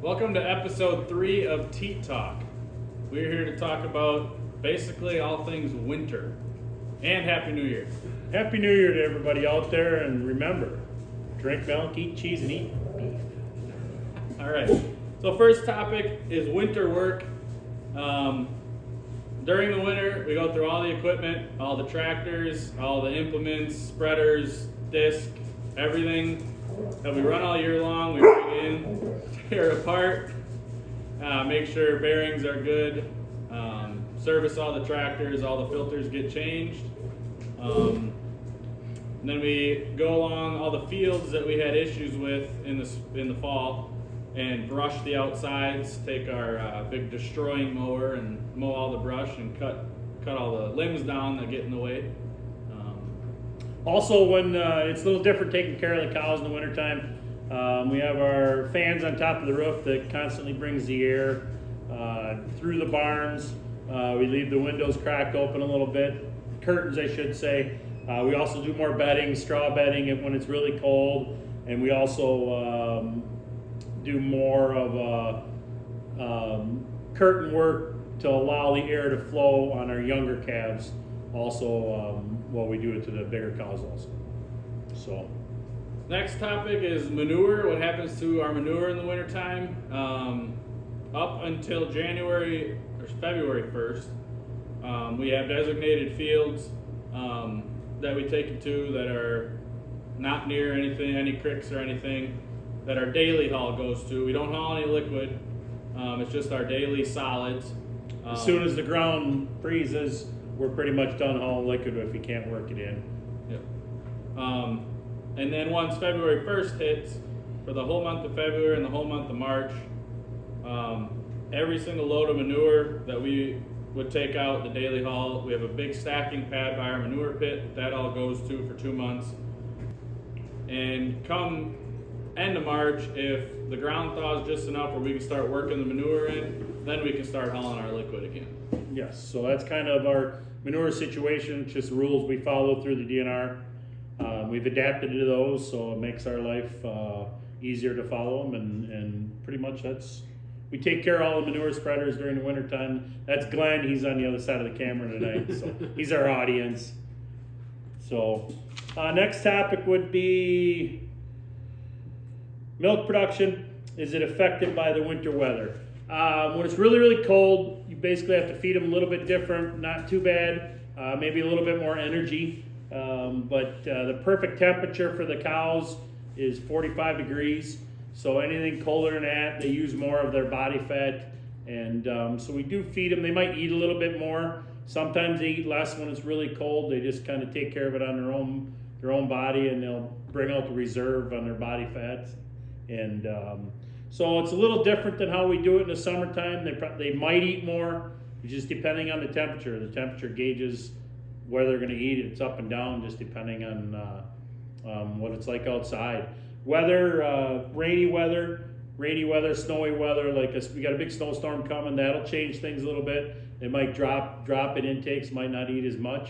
Welcome to episode 3 of Teat Talk. We're here to talk about basically all things winter. And Happy New Year. Happy New Year to everybody out there, and remember, drink milk, eat cheese, and eat beef. All right. So first topic is winter work. During the winter, we go through all the equipment, all the tractors, all the implements, spreaders, disc, everything that we run all year long. We bring in, tear apart, make sure bearings are good, service all the tractors, all the filters get changed. And then we go along all the fields that we had issues with in the fall and brush the outsides, take our big destroying mower and mow all the brush and cut all the limbs down that get in the way. Also, when it's a little different taking care of the cows in the wintertime, we have our fans on top of the roof that constantly brings the air through the barns. We leave the windows cracked open a little bit, curtains I should say. We also do more bedding, straw bedding when it's really cold, and we also do more of curtain work to allow the air to flow on our younger calves. Also, we do it to the bigger cows also. So, next topic is manure. What happens to our manure in the wintertime? Up until January or February 1st, we have designated fields that we take it to that are not near anything, any creeks or anything, that our daily haul goes to. We don't haul any liquid. It's just our daily solids. As soon as the ground freezes, we're pretty much done hauling liquid if you can't work it in. Yep. And then once February 1st hits, for the whole month of February and the whole month of March, every single load of manure that we would take out the daily haul, we have a big stacking pad by our manure pit that all goes to for 2 months. And come end of March, if the ground thaws just enough where we can start working the manure in, then we can start hauling our liquid again. Yes, so that's kind of our manure situation. It's just rules we follow through the DNR. We've adapted to those, so it makes our life easier to follow them, and pretty much we take care of all the manure spreaders during the wintertime. That's Glenn. He's on the other side of the camera tonight, so he's our audience. So next topic would be milk production. Is it affected by the winter weather? When it's really, really cold, you basically have to feed them a little bit different, not too bad, maybe a little bit more energy. But the perfect temperature for the cows is 45 degrees. So anything colder than that, they use more of their body fat. And so we do feed them. They might eat a little bit more. Sometimes they eat less when it's really cold. They just kind of take care of it on their own body, and they'll bring out the reserve on their body fats. And so it's a little different than how we do it in the summertime. They might eat more, just depending on the temperature. The temperature gauges where they're going to eat. It's up and down just depending on what it's like outside. Weather, rainy weather, snowy weather. We got a big snowstorm coming. That'll change things a little bit. They might drop in intakes, might not eat as much,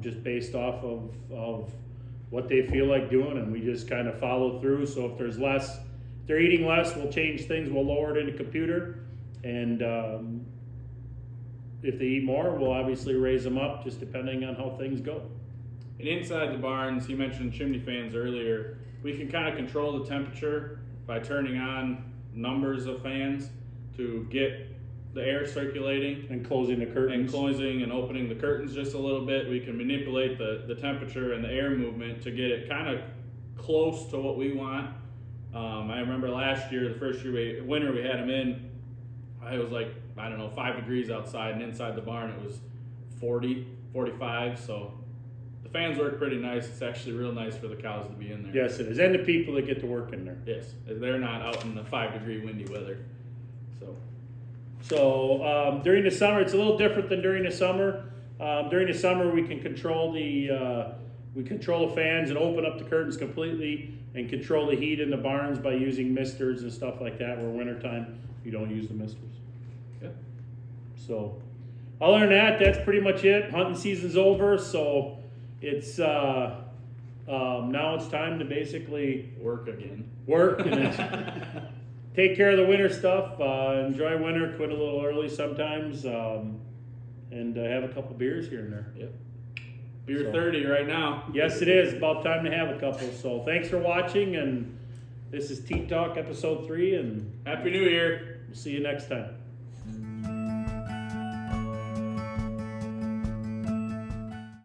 just based off of what they feel like doing, and we just kind of follow through. So if they're eating less, we'll change things. We'll lower it in the computer, and if they eat more, we'll obviously raise them up, just depending on how things go. And inside the barns, you mentioned chimney fans earlier. We can kind of control the temperature by turning on numbers of fans to get the air circulating. And closing the curtains. And closing and opening the curtains just a little bit. We can manipulate the temperature and the air movement to get it kind of close to what we want. I remember last year, the first winter we had them in, it was 5 degrees outside, and inside the barn it was 40, 45, so the fans work pretty nice. It's actually real nice for the cows to be in there. Yes, it is, and the people that get to work in there. Yes, they're not out in the 5-degree windy weather. So during the summer, it's a little different than during the summer. During the summer, we can control the fans and open up the curtains completely and control the heat in the barns by using misters and stuff like that. Where wintertime, you don't use the misters. Yeah. So other than that, that's pretty much it. Hunting season's over, so it's now it's time to basically work again. Work, and take care of the winter stuff. Enjoy winter. Quit a little early sometimes, and have a couple beers here and there. Yep. Beer So. 30 right now. Yes, it is about time to have a couple. So thanks for watching, and this is Teat Talk episode 3, and Happy New Year. we'll see you next time.